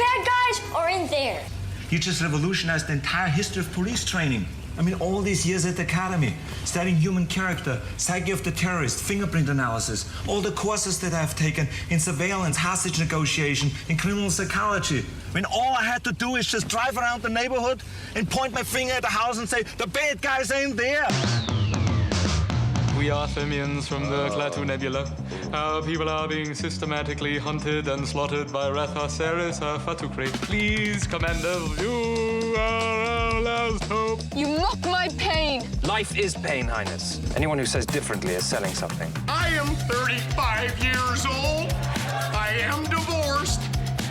bad guys are in there. You just revolutionized the entire history of police training. I mean, all these years at the academy, studying human character, psyche of the terrorist, fingerprint analysis, all the courses that I've taken in surveillance, hostage negotiation, in criminal psychology. I mean, all I had to do is just drive around the neighborhood and point my finger at the house and say, the bad guys ain't there. We are Thimians from the Klaatu Nebula. Our people are being systematically hunted and slaughtered by Rathaceres Fatukri. Please, Commanders, you are our last hope. You mock my pain. Life is pain, Highness. Anyone who says differently is selling something. I am 35 years old. I am divorced,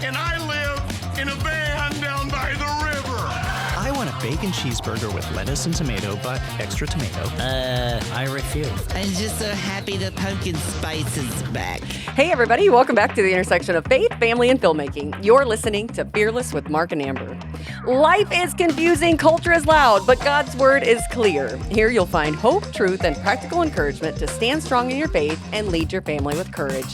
and I live in a van down by the river. I want a bacon cheeseburger with lettuce and tomato, but extra tomato. I refuse. I'm just so happy the pumpkin spice is back. Hey, everybody. Welcome back to the intersection of faith, family, and filmmaking. You're listening to Fearless with Mark and Amber. Life is confusing, culture is loud, but God's word is clear. Here you'll find hope, truth, and practical encouragement to stand strong in your faith and lead your family with courage.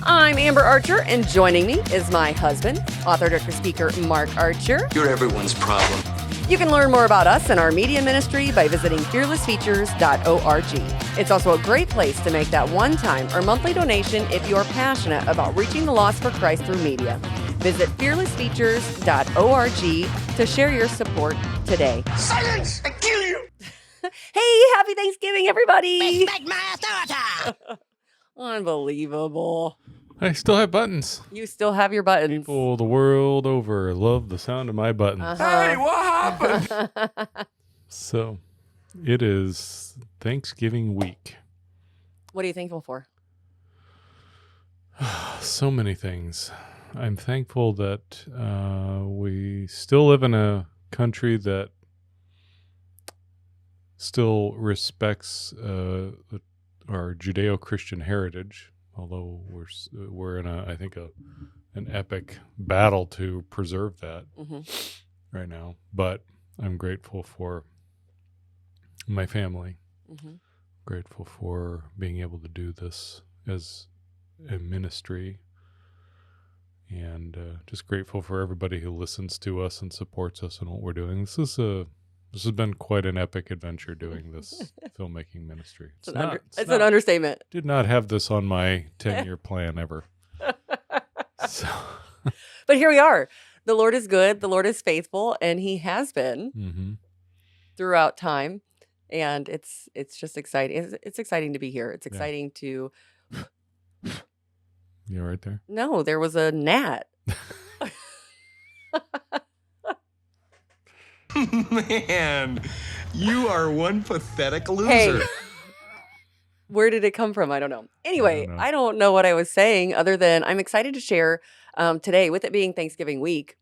I'm Amber Archer, and joining me is my husband, author, director, speaker, Mark Archer. You're everyone's problem. You can learn more about us and our media ministry by visiting fearlessfeatures.org. It's also a great place to make that one-time or monthly donation if you're passionate about reaching the lost for Christ through media. Visit fearlessfeatures.org to share your support today. Silence! I kill you! Hey, happy Thanksgiving, everybody! Respect my authority! Unbelievable. I still have buttons. You still have your buttons. People the world over love the sound of my buttons. Hey, what happened? So, it is Thanksgiving week. What are you thankful for? So many things. I'm thankful that we still live in a country that still respects our Judeo-Christian heritage. Although we're in an epic battle to preserve that right now. But I'm grateful for my family. Grateful for being able to do this as a ministry. And just grateful for everybody who listens to us and supports us in what we're doing. This has been quite an epic adventure doing this filmmaking ministry. It's an understatement. Did not have this on my 10-year plan ever. So. But here we are. The Lord is good. The Lord is faithful, and He has been throughout time. And it's just exciting. It's exciting to be here. It's exciting to. You all right there? No, there was a gnat. Man, you are one pathetic loser. Hey, where did it come from? I don't know. Anyway, I don't know what I was saying other than I'm excited to share today, with it being Thanksgiving week.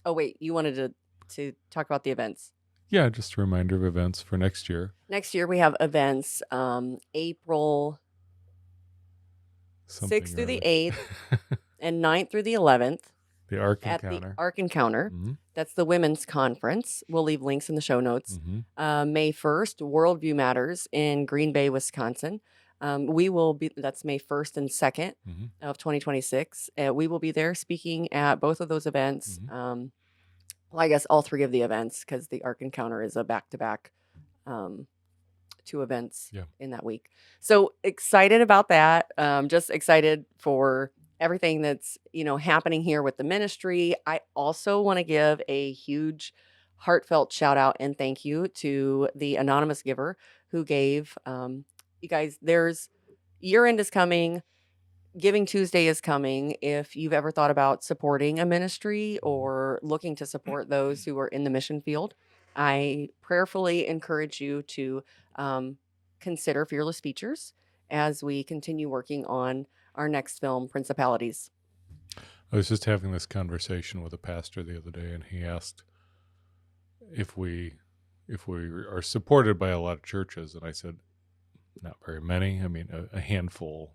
Oh, wait, you wanted to talk about the events. Yeah, just a reminder of events for next year. Next year we have events April 6th through the 8th and 9th through the 11th. The Ark Encounter. The Ark Encounter. That's the women's conference. We'll leave links in the show notes. May 1st, Worldview Matters in Green Bay, Wisconsin. We will be, that's May 1st and 2nd of 2026. We will be there speaking at both of those events. Well, I guess all three of the events, because the Ark Encounter is a back-to-back 2 events in that week. So excited about that. Just excited for everything that's, happening here with the ministry. I also want to give a huge heartfelt shout out and thank you to the anonymous giver who gave, you guys, year end is coming. Giving Tuesday is coming. If you've ever thought about supporting a ministry or looking to support those who are in the mission field, I prayerfully encourage you to consider Fearless Features as we continue working on our next film, Principalities. I was just having this conversation with a pastor the other day, and he asked if we are supported by a lot of churches, and I said, not very many. I mean, a handful,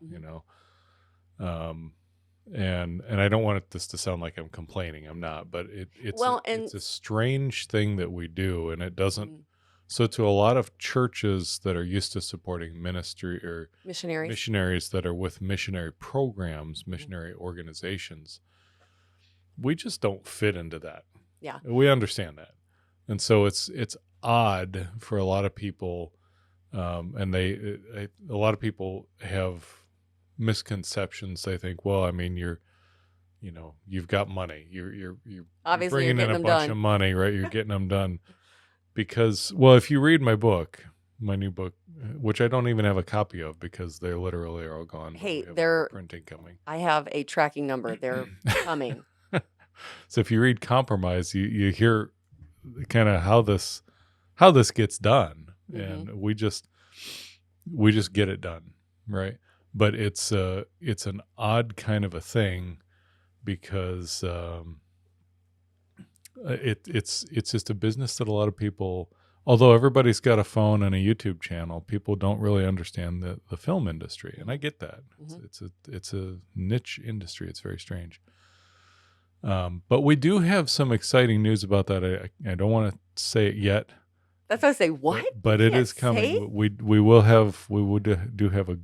and I don't want this to sound like I'm complaining. I'm not, but it's a strange thing that we do, and it doesn't. So to a lot of churches that are used to supporting ministry or missionaries that are with missionary programs, missionary organizations, we just don't fit into that. Yeah. We understand that. And so it's odd for a lot of people, and a lot of people have misconceptions. They think, well, I mean, you've got money. You're Obviously, you're bringing in getting a them bunch done. of money, right? You're getting them done because, well, if you read my new book, which I don't even have a copy of because they literally are all gone. but Hey, we have they're printing coming. I have a tracking number. They're coming. So if you read Compromise, you hear kind of how this gets done, and we just get it done, right? But it's an odd kind of a thing because it's just a business that a lot of people, although everybody's got a phone and a YouTube channel, people don't really understand the film industry, and I get that. It's a niche industry. It's very strange. But we do have some exciting news about that. I don't want to say it yet. That's what I say. What? But it is coming. Say? We do have a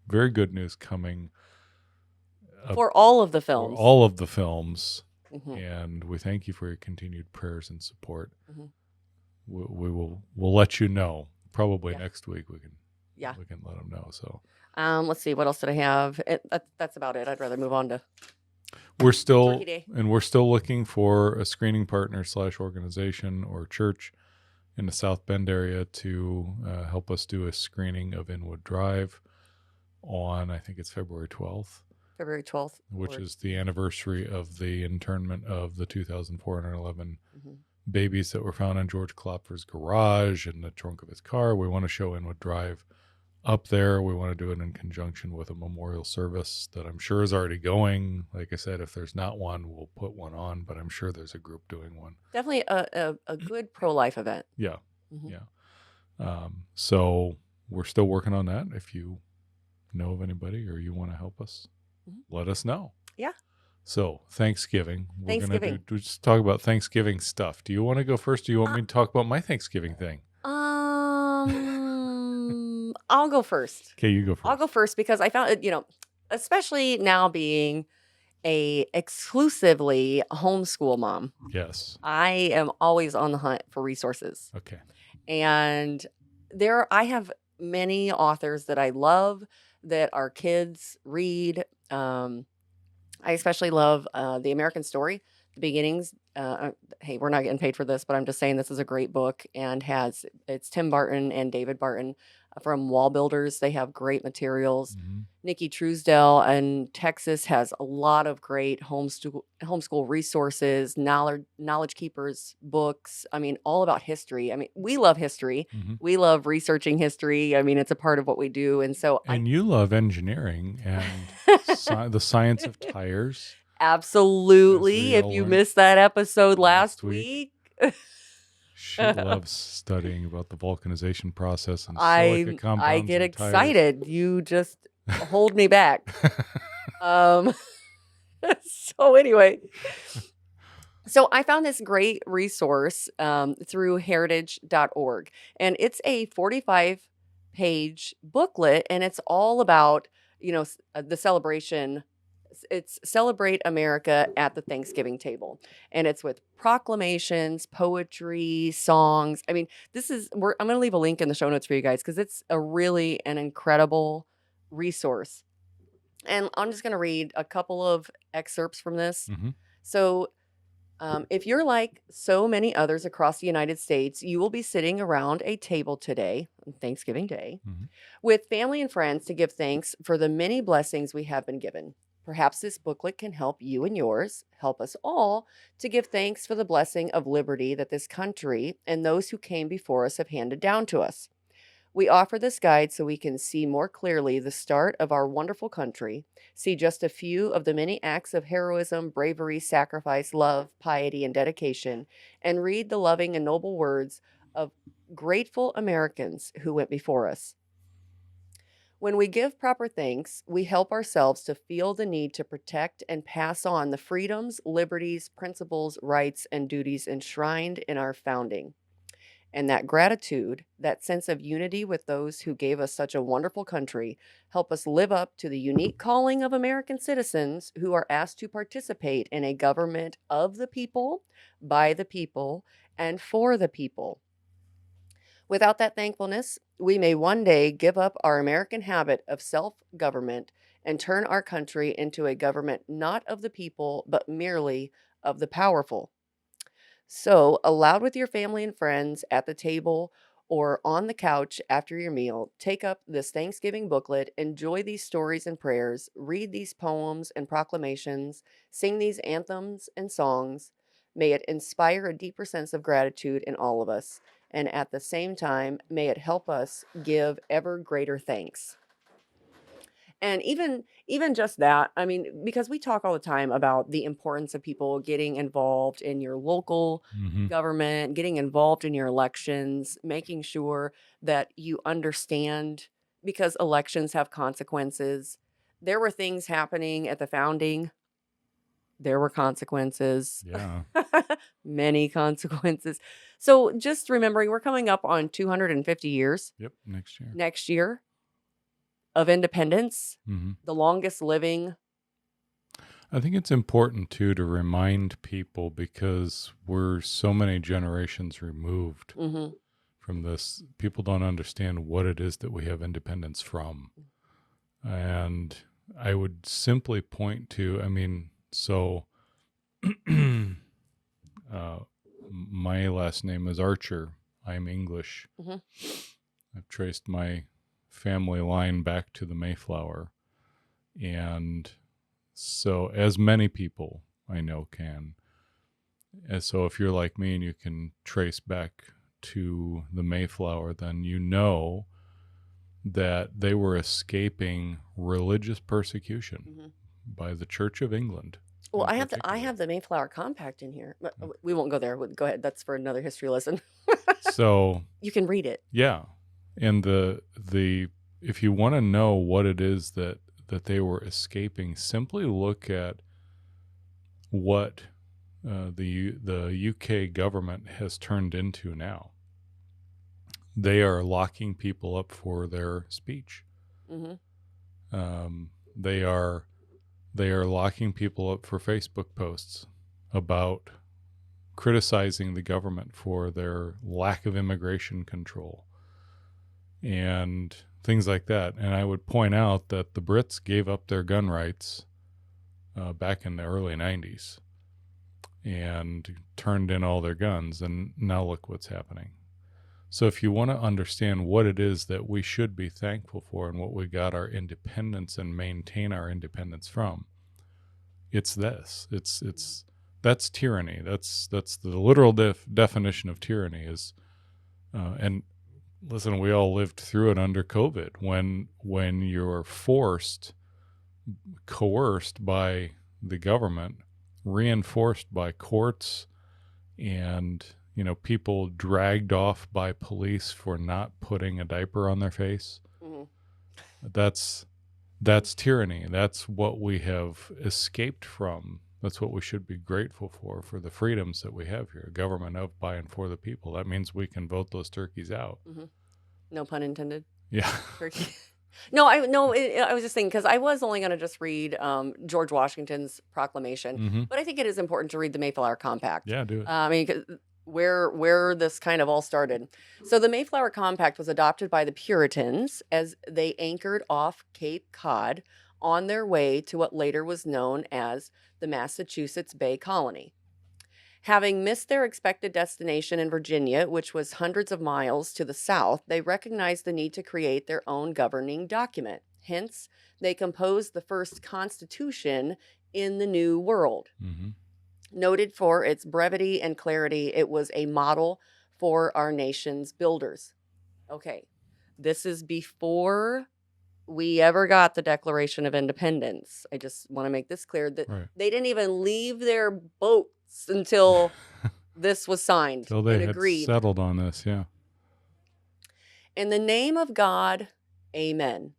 very good news coming For all of the films. for all of the films, Mhm. and we thank you for your continued prayers and support. We'll let you know probably next week. We can let them know. So Let's see. What else did I have? That's about it. I'd rather move on to. we're still Turkey Day. looking for a screening partner / organization or church in the South Bend area to help us do a screening of Inwood Drive on, I think it's February 12th. February 12th. Which is the anniversary of the internment of the 2,411 Mhm. babies that were found in George Klopfer's garage and the trunk of his car. We want to show Inwood Drive up there. We want to do it in conjunction with a memorial service that I'm sure is already going. Like I said, if there's not one, we'll put one on, but I'm sure there's a group doing one. Definitely a good pro-life event. Yeah. Mhm. Yeah. So we're still working on that. If you know of anybody or you want to help us, let us know. Yeah. So Thanksgiving. We're Thanksgiving. going to just talk about Thanksgiving stuff. Do you want to go first? Do you want me to talk about my Thanksgiving thing? I'll go first. Okay, you go first. I'll go first because I found it, especially now being a exclusively homeschool mom, Yes. I am always on the hunt for resources. Okay. And I have many authors that I love that our kids read. I especially love The American Story, The Beginnings. Hey, we're not getting paid for this, but I'm just saying this is a great book and it's Tim Barton and David Barton from Wall Builders. They have great materials. Nikki Truesdell in Texas has a lot of great homeschool resources, knowledge keepers books. I mean, all about history. I mean, we love history. We love researching history. I mean, it's a part of what we do. And so And you love engineering and the science of tires. Absolutely. As If we you all missed that episode last week, She loves studying about the vulcanization process and I silica compounds. I get and tires. excited. You just hold me back. So anyway, so I found this great resource through heritage.org, and it's a 45-page booklet, and it's all about, the celebration. It's Celebrate America at the Thanksgiving Table, and it's with proclamations, poetry, songs. I mean, I'm going to leave a link in the show notes for you guys because it's an incredible resource. And I'm just going to read a couple of excerpts from this. So, if you're like so many others across the United States, you will be sitting around a table today, on Thanksgiving Day, with family and friends to give thanks for the many blessings we have been given. Perhaps this booklet can help you and yours, help us all, to give thanks for the blessing of liberty that this country and those who came before us have handed down to us. We offer this guide so we can see more clearly the start of our wonderful country, see just a few of the many acts of heroism, bravery, sacrifice, love, piety, and dedication, and read the loving and noble words of grateful Americans who went before us. When we give proper thanks, we help ourselves to feel the need to protect and pass on the freedoms, liberties, principles, rights, and duties enshrined in our founding. And that gratitude, that sense of unity with those who gave us such a wonderful country, help us live up to the unique calling of American citizens who are asked to participate in a government of the people, by the people, and for the people. Without that thankfulness, we may one day give up our American habit of self-government and turn our country into a government not of the people, but merely of the powerful. So, aloud with your family and friends at the table or on the couch after your meal, take up this Thanksgiving booklet, enjoy these stories and prayers, read these poems and proclamations, sing these anthems and songs. May it inspire a deeper sense of gratitude in all of us, and at the same time, may it help us give ever greater thanks. And even just that, I mean, because we talk all the time about the importance of people getting involved in your local government, getting involved in your elections, making sure that you understand because elections have consequences. There were things happening at the founding. There were consequences. Yeah. Many consequences. So just remembering we're coming up on 250 years Yep. Next year. next year of independence, hmm the longest living. I think it's important too to remind people because we're so many generations removed Mhm. from this. People don't understand what it is that we have independence from. And I would simply point to, I mean, so my last name is Archer. I'm English. Mhm. I've traced my family line back to the Mayflower. And so, as many people I know can. And so, if you're like me and you can trace back to the Mayflower, then you know that they were escaping religious persecution Mhm. by the Church of England. Well, in I particular. have the Mayflower Compact in here, but we won't go there. Go ahead. That's for another history lesson. So, You can read it. yeah. And the if you want to know what it is that they were escaping, simply look at what the UK government has turned into now. They are locking people up for their speech. Hmm. They are locking people up for Facebook posts about criticizing the government for their lack of immigration control and things like that. And I would point out that the Brits gave up their gun rights back in the early 90s and turned in all their guns, and now look what's happening. So if you want to understand what it is that we should be thankful for and what we got our independence and maintain our independence from, it's this. It's that's tyranny. That's the literal definition of tyranny is, and listen, we all lived through it under COVID when you're coerced by the government, reinforced by courts, and people dragged off by police for not putting a diaper on their face. Hmm. That's tyranny. That's what we have escaped from. That's what we should be grateful for the freedoms that we have here. A government of, by, and for the people. That means we can vote those turkeys out. Hmm. No pun intended. Yeah. Turkey. I was just thinking because I was only going to just read George Washington's proclamation, but I think it is important to read the Mayflower Compact. Yeah, do it. I mean, 'cause where this kind of all started. So the Mayflower Compact was adopted by the Puritans as they anchored off Cape Cod on their way to what later was known as the Massachusetts Bay Colony. Having missed their expected destination in Virginia, which was hundreds of miles to the south, they recognized the need to create their own governing document. Hence, they composed the first constitution in the New World. Mm-hmm. Noted for its brevity and clarity, it was a model for our nation's builders. Okay, this is before we ever got the Declaration of Independence. I just want to make this clear that Right. they didn't even leave their boats until this was signed Till they and had agreed. settled on this, yeah. In the name of God, amen.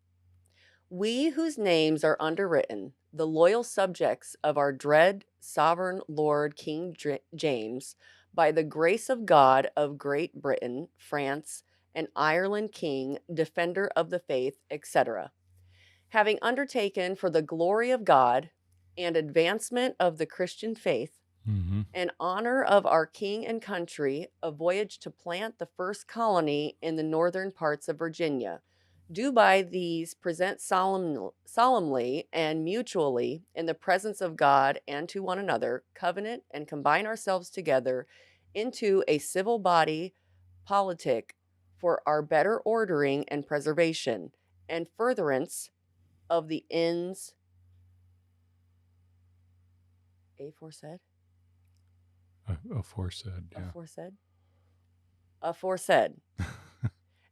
We whose names are underwritten, the loyal subjects of our dread sovereign Lord King James, by the grace of God of Great Britain, France, and Ireland King, defender of the faith, etc. Having undertaken for the glory of God and advancement of the Christian faith, in honor of our king and country, a voyage to plant the first colony in the northern parts of Virginia, do by these present solemnly and mutually in the presence of God and to one another, covenant and combine ourselves together into a civil body politic for our better ordering and preservation and furtherance of the ends aforesaid. Aforesaid.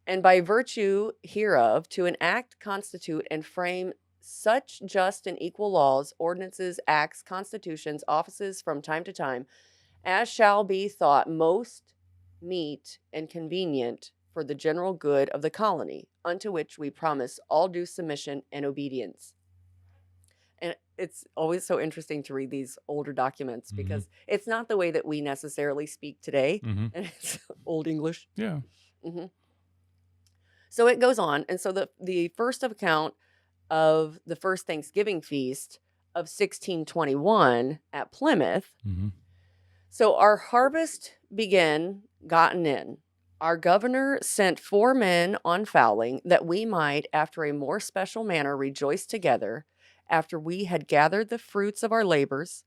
And by virtue hereof to enact, constitute, and frame such just and equal laws, ordinances, acts, constitutions, offices from time to time, as shall be thought most meet and convenient for the general good of the colony, unto which we promise all due submission and obedience. And it's always so interesting to read these older documents because it's not the way that we necessarily speak today. And it's Old English. Yeah. So it goes on. And so the first account of the first Thanksgiving feast of 1621 at Plymouth. So our harvest gotten in. Our governor sent 4 men on fowling that we might, after a more special manner, rejoice together, after we had gathered the fruits of our labors.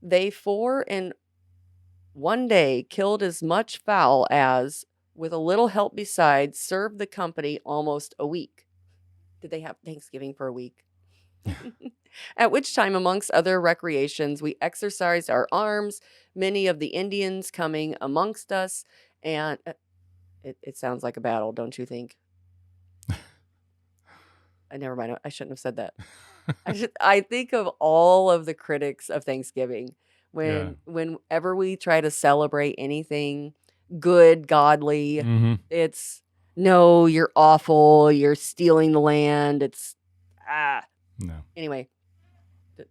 They 4 in one day killed as much fowl as, with a little help besides, served the company almost a week. Did they have Thanksgiving for a week? At which time, amongst other recreations, we exercised our arms, many of the Indians coming amongst us, and it sounds like a battle, don't you think? Never mind. I shouldn't have said that. I think of all of the critics of Thanksgiving whenever we try to celebrate anything good, godly, it's no, you're awful, you're stealing the land. It's No. Anyway,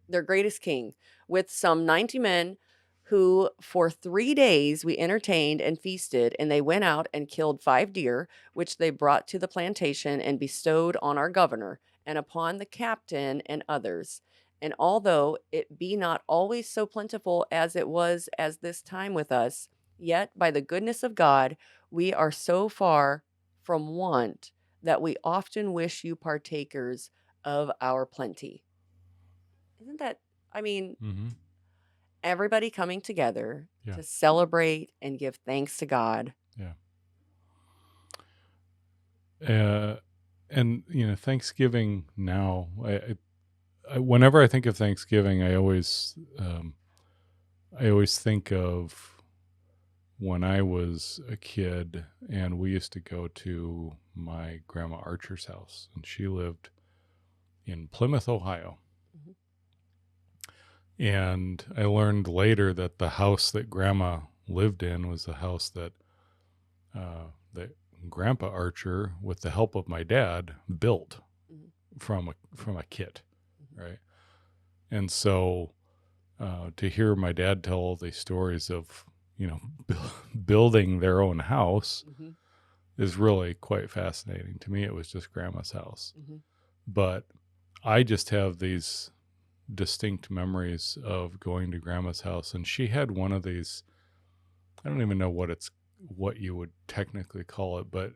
their greatest king with some 90 men who for 3 days we entertained and feasted, and they went out and killed 5 deer, which they brought to the plantation and bestowed on our governor and upon the captain and others. And although it be not always so plentiful as it was as this time with us, yet by the goodness of God, we are so far from want that we often wish you partakers of our plenty. Isn't that, everybody coming together to celebrate and give thanks to God. Yeah. And Thanksgiving now, I whenever I think of Thanksgiving, I always think of when I was a kid and we used to go to my grandma Archer's house, and she lived in Plymouth, Ohio. And I learned later that the house that grandma lived in was the house that Grandpa Archer, with the help of my dad, built from a kit, right? And so to hear my dad tell all these stories of building their own house is really quite fascinating. To me, it was just grandma's house, but I just have these distinct memories of going to grandma's house, and she had one of these, I don't even know what you would technically call it, but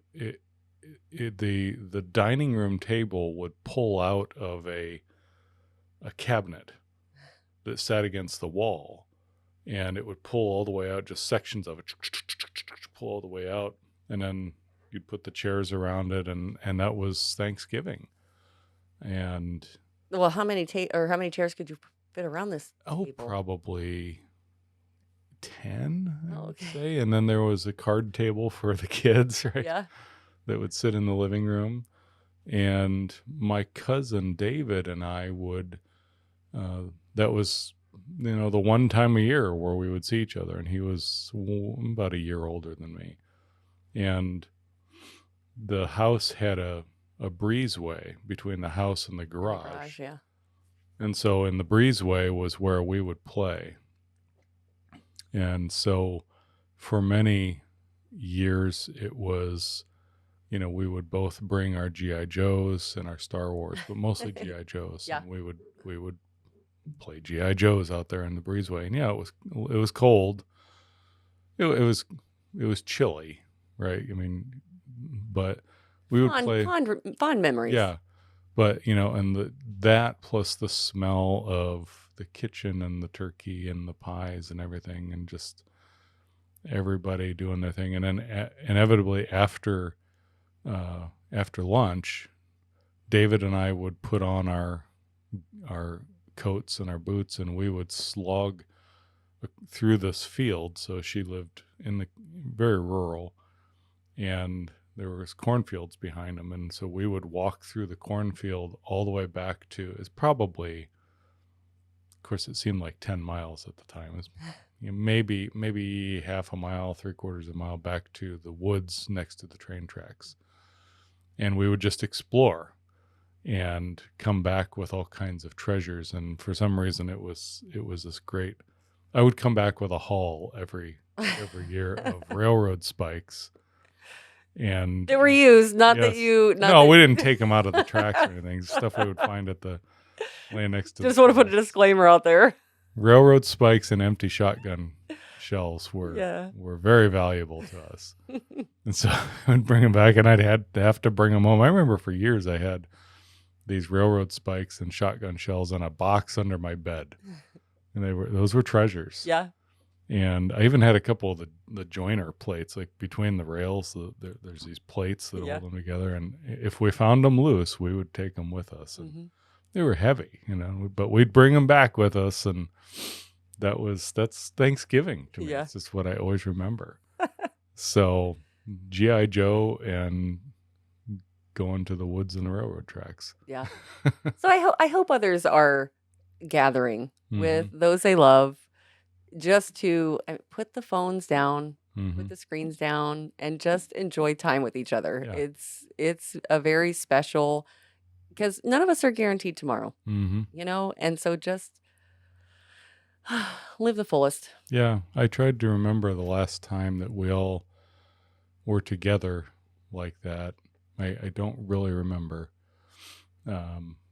the dining room table would pull out of a cabinet that sat against the wall, and it would pull all the way out, just sections of it pull all the way out, and then you'd put the chairs around it, and that was Thanksgiving. And well, how many chairs could you fit around this table? Probably 10, I would say. And then there was a card table for the kids, right? Yeah. That would sit in the living room. And my cousin David and I would, that was, the one time a year where we would see each other. And he was about a year older than me. And the house had a breezeway between the house and the garage. Yeah. And so in the breezeway was where we would play. And so for many years, it was, we would both bring our GI Joes and our Star Wars, but mostly GI Joes. Yeah. And we would play GI Joes out there in the breezeway. And it was cold. It was chilly, right? I mean, but we would play fond memories. Yeah, but and that plus the smell of the kitchen and the turkey and the pies and everything, and just everybody doing their thing, and then inevitably after lunch, David and I would put on our coats and our boots, and we would slog through this field. So she lived in the very rural, and there was cornfields behind them, and so we would walk through the cornfield all the way back to, it's probably, of course it seemed like 10 miles at the time. It was maybe half a mile, 3/4 of a mile back to the woods next to the train tracks. And we would just explore and come back with all kinds of treasures. And for some reason it was this great, I would come back with a haul every year of railroad spikes. And they were used, not yes. that you. We didn't take them out of the tracks or anything. Stuff we would find at the land next to. Just want to put a disclaimer out there. Railroad spikes and empty shotgun shells were very valuable to us, and so I would bring them back, and I'd have to bring them home. I remember for years I had these railroad spikes and shotgun shells in a box under my bed, and those were treasures. Yeah. And I even had a couple of the joiner plates, like between the rails. There's these plates that hold them together. And if we found them loose, we would take them with us. And they were heavy, but we'd bring them back with us. And that's Thanksgiving to me. Yeah. It's just what I always remember. So G.I. Joe and going to the woods and the railroad tracks. Yeah. So I hope others are gathering with those they love, just to put the phones down, put the screens down, and just enjoy time with each other. Yeah. It's a very special, because none of us are guaranteed tomorrow, and so just live the fullest. Yeah, I tried to remember the last time that we all were together like that. I don't really remember,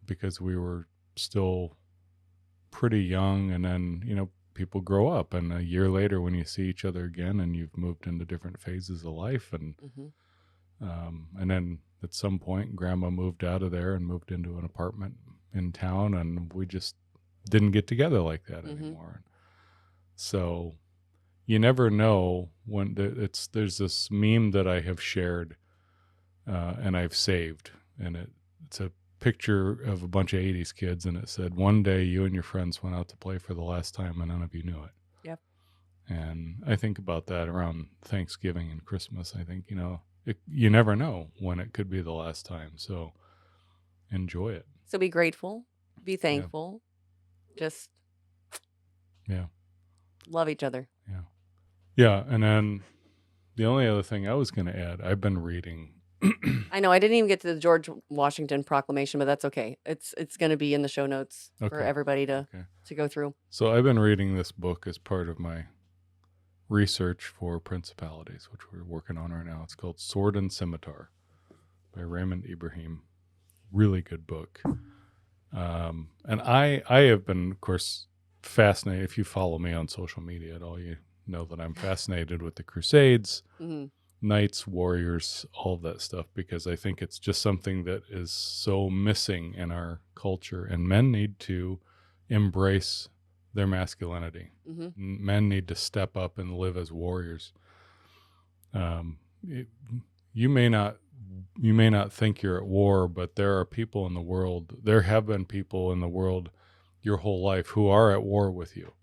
because we were still pretty young, and then, people grow up, and a year later when you see each other again and you've moved into different phases of life, and then at some point grandma moved out of there and moved into an apartment in town, and we just didn't get together like that anymore. So you never know when there's this meme that I have shared and I've saved, and it's a picture of a bunch of 80s kids, and it said, "One day you and your friends went out to play for the last time and none of you knew it." Yep. And I think about that around Thanksgiving and Christmas. I think, you never know when it could be the last time. So enjoy it. So be grateful, be thankful, just love each other. Yeah. Yeah. And then the only other thing I was going to add, I've been reading. I know I didn't even get to the George Washington Proclamation, but that's okay. It's going to be in the show notes for everybody to go through. So I've been reading this book as part of my research for Principalities, which we're working on right now. It's called Sword and Scimitar by Raymond Ibrahim. Really good book. And I have been, of course, fascinated. If you follow me on social media at all, you know that I'm fascinated with the Crusades, knights, warriors, all of that stuff, because I think it's just something that is so missing in our culture, and men need to embrace their masculinity. Men need to step up and live as warriors. You may not think you're at war, but there are people in the world, there have been people in the world your whole life who are at war with you,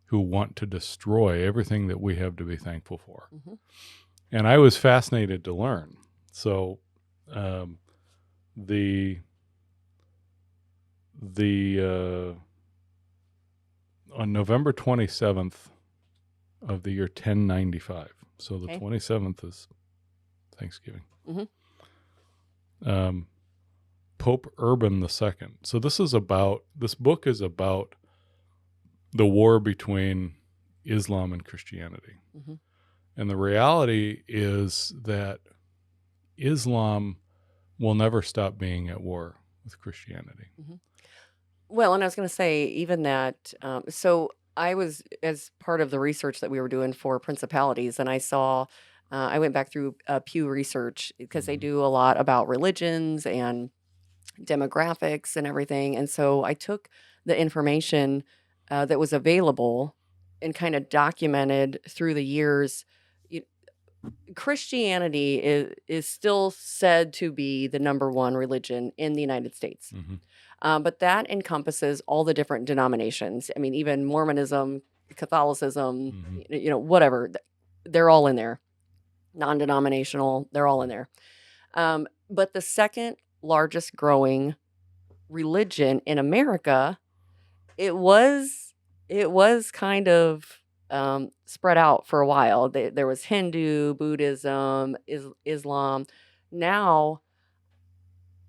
who want to destroy everything that we have to be thankful for. And I was fascinated to learn. So on November 27th of the year 1095, so the 27th is Thanksgiving, Pope Urban II. So this book is about the war between Islam and Christianity. And the reality is that Islam will never stop being at war with Christianity. Well, and I was going to say, even that, so I was, as part of the research that we were doing for Principalities, and I went back through Pew Research because they do a lot about religions and demographics and everything. And so I took the information that was available and kind of documented through the years. You- Christianity is still said to be the number one religion in the United States. But that encompasses all the different denominations. I mean, even Mormonism, Catholicism, whatever, they're all in there. Non-denominational, they're all in there. But the second largest growing religion in America, it was kind of spread out for a while. There was Hindu, Buddhism, Islam. Now,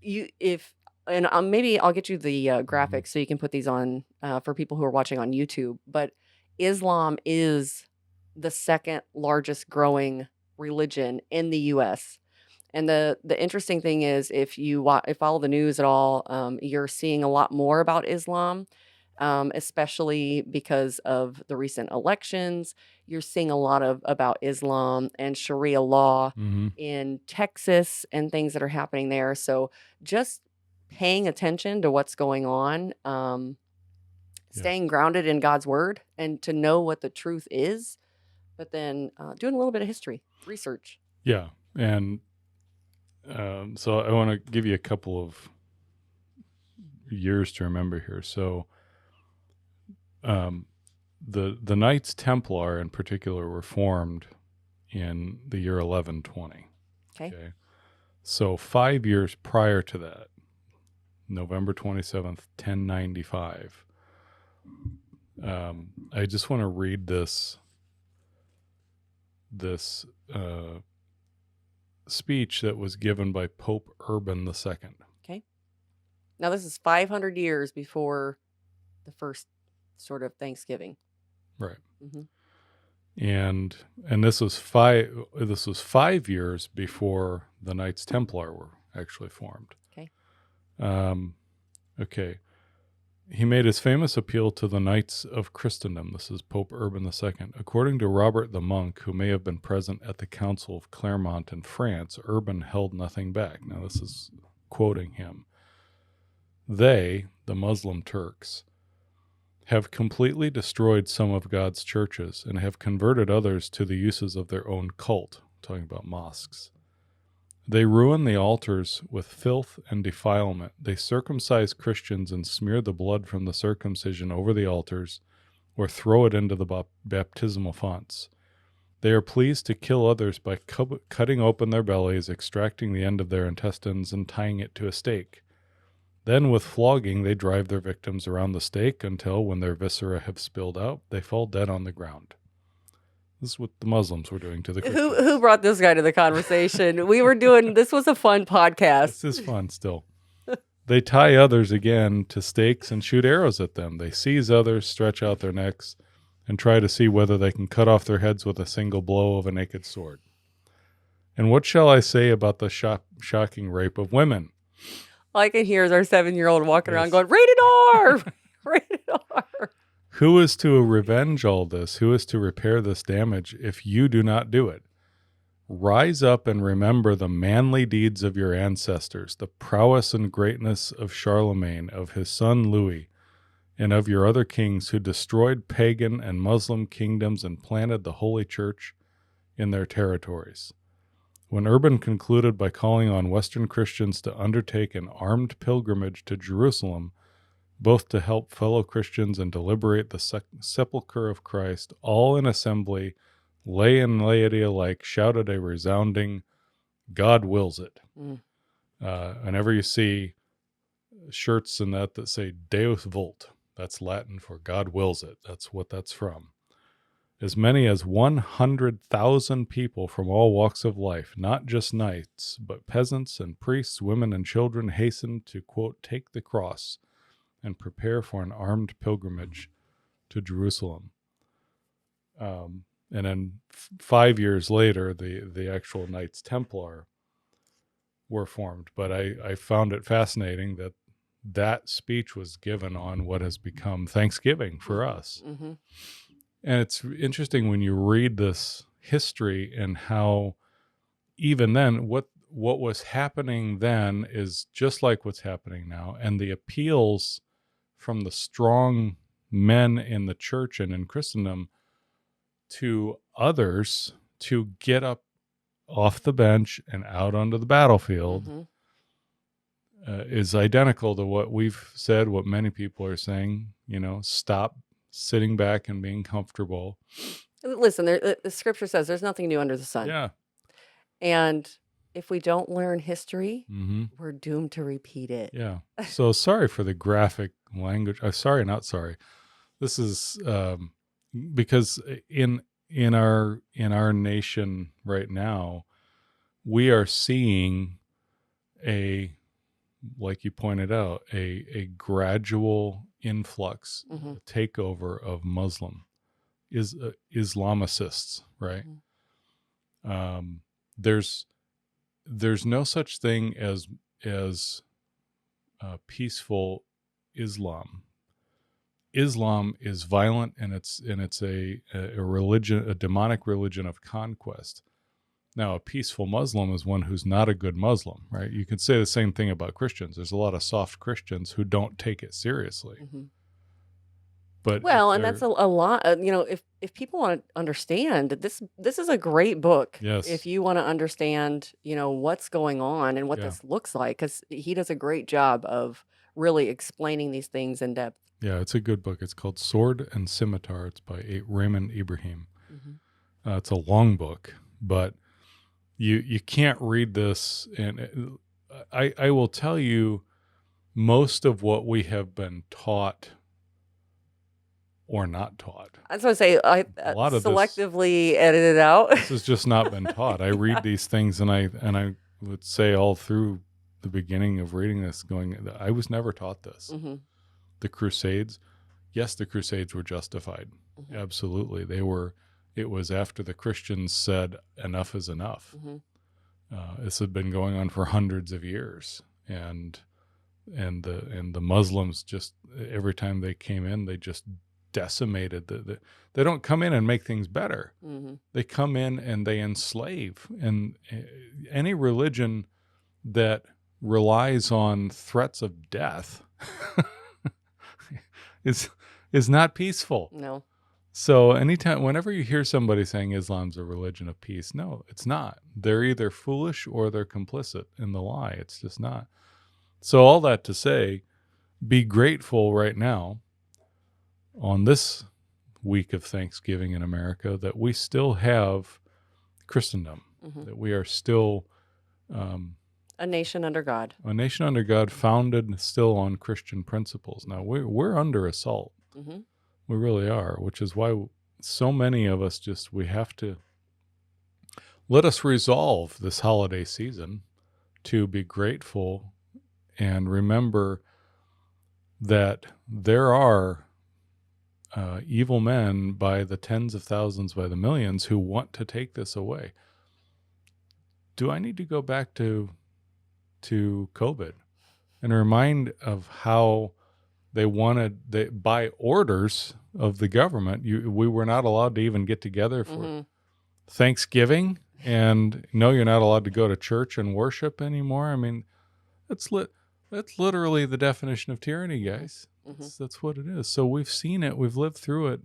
maybe I'll get you the graphics so you can put these on for people who are watching on YouTube. But Islam is the second largest growing religion in the U.S. And the interesting thing is, if you follow the news at all, you're seeing a lot more about Islam, especially because of the recent elections. You're seeing a lot about Islam and Sharia law in Texas and things that are happening there. So just paying attention to what's going on, staying grounded in God's word and to know what the truth is, but then doing a little bit of history, research. Yeah. And so I want to give you a couple of years to remember here. So the Knights Templar in particular were formed in the year 1120. Okay. So 5 years prior to that, November 27th, 1095, I just want to read this speech that was given by Pope Urban II. Okay. Now this is 500 years before the first sort of Thanksgiving. Right. And this was 5 years before the Knights Templar were actually formed. Okay. He made his famous appeal to the Knights of Christendom. This is Pope Urban II. According to Robert the monk, who may have been present at the Council of Clermont in France, Urban held nothing back. Now this is quoting him. They, the Muslim Turks, have completely destroyed some of God's churches and have converted others to the uses of their own cult, talking about mosques. They ruin the altars with filth and defilement. They circumcise Christians and smear the blood from the circumcision over the altars or throw it into the baptismal fonts. They are pleased to kill others by cutting open their bellies, extracting the end of their intestines, and tying it to a stake. Then with flogging they drive their victims around the stake until, when their viscera have spilled out, they fall dead on the ground. This is what the Muslims were doing to the Christians. Who brought this guy to the conversation? This was a fun podcast. This is fun still. They tie others again to stakes and shoot arrows at them. They seize others, stretch out their necks, and try to see whether they can cut off their heads with a single blow of a naked sword. And what shall I say about the shocking rape of women? All I can hear is our 7-year-old walking around going, rated R! Rated R! Who is to revenge all this? Who is to repair this damage if you do not do it? Rise up and remember the manly deeds of your ancestors, the prowess and greatness of Charlemagne, of his son Louis, and of your other kings who destroyed pagan and Muslim kingdoms and planted the Holy Church in their territories. When Urban concluded by calling on Western Christians to undertake an armed pilgrimage to Jerusalem, both to help fellow Christians and to liberate the sepulchre of Christ, all in assembly, lay and laity alike, shouted a resounding, God wills it. Whenever you see shirts and that say Deus Vult, that's Latin for God wills it. That's what that's from. As many as 100,000 people from all walks of life, not just knights, but peasants and priests, women and children, hastened to, quote, take the cross and prepare for an armed pilgrimage to Jerusalem. And then 5 years later, the actual Knights Templar were formed. But I found it fascinating that speech was given on what has become Thanksgiving for us. Mm-hmm. And it's interesting when you read this history and how even then what was happening then is just like what's happening now. And the appeals from the strong men in the church and in Christendom to others to get up off the bench and out onto the battlefield Mm-hmm. Is identical to what we've said, what many people are saying, stop sitting back and being comfortable. Listen, the scripture says there's nothing new under the sun. Yeah. And if we don't learn history, Mm-hmm. we're doomed to repeat it. Yeah. So sorry for the graphic language. Not sorry. This is because in our nation right now, we are seeing like you pointed out, a gradual influx, takeover of Islamicists, right? Mm-hmm. There's no such thing as peaceful Islam. Islam is violent, and it's a religion, a demonic religion of conquest. Now, a peaceful Muslim is one who's not a good Muslim, right? You can say the same thing about Christians. There's a lot of soft Christians who don't take it seriously. Mm-hmm. But well, and that's a lot. If people want to understand this is a great book. Yes. If you want to understand, what's going on and what this looks like, because he does a great job of really explaining these things in depth. Yeah, it's a good book. It's called Sword and Scimitar. It's by Raymond Ibrahim. Mm-hmm. It's a long book, but you can't read this. And I will tell you, most of what we have been taught or not taught. I was going to say, I A lot of selectively edited out. This has just not been taught. I read these things, and I would say all through the beginning of reading this, I was never taught this. Mm-hmm. The Crusades, yes, the Crusades were justified. Mm-hmm. Absolutely, they were. It was after the Christians said enough is enough. Mm-hmm. This had been going on for hundreds of years, and the Muslims just, every time they came in, they just decimated they don't come in and make things better. Mm-hmm. They come in and they enslave. And any religion that relies on threats of death is not peaceful. No. So whenever you hear somebody saying Islam's a religion of peace, no, it's not. They're either foolish or they're complicit in the lie. It's just not. So all that to say, be grateful right now on this week of Thanksgiving in America that we still have Christendom, that we are still a nation under God. A nation under God, founded still on Christian principles. Now, we're under assault. Mm-hmm. We really are, which is why so many of us we have to let us resolve this holiday season to be grateful and remember that there are evil men by the tens of thousands, by the millions, who want to take this away. Do I need to go back to COVID and remind of how they by orders of the government, we were not allowed to even get together for Thanksgiving, and no, you're not allowed to go to church and worship anymore. I mean, that's literally the definition of tyranny, guys. That's what it is. So we've seen it, we've lived through it,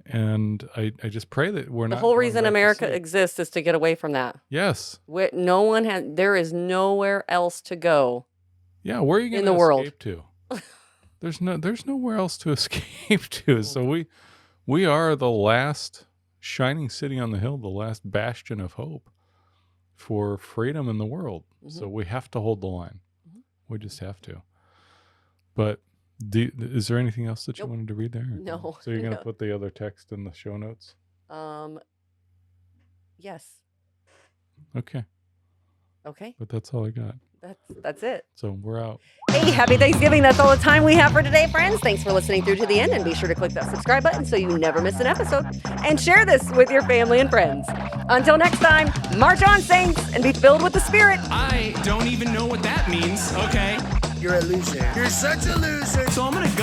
and I just pray that we're not. The whole reason America exists is to get away from that. Yes. There is nowhere else to go. Yeah, where are you going to escape to? There's nowhere else to escape to. So we are the last shining city on the hill, the last bastion of hope for freedom in the world. So we have to hold the line. We just have to. But is there anything else that you wanted to read there? No. So you're going to put the other text in the show notes? Yes. Okay. Okay. But that's all I got. That's it. So we're out. Hey, happy Thanksgiving. That's all the time we have for today, friends. Thanks for listening through to the end, and be sure to click that subscribe button so you never miss an episode. And share this with your family and friends. Until next time, march on, saints, and be filled with the Spirit. I don't even know what that means, okay? You're a loser. You're such a loser. So I'm gonna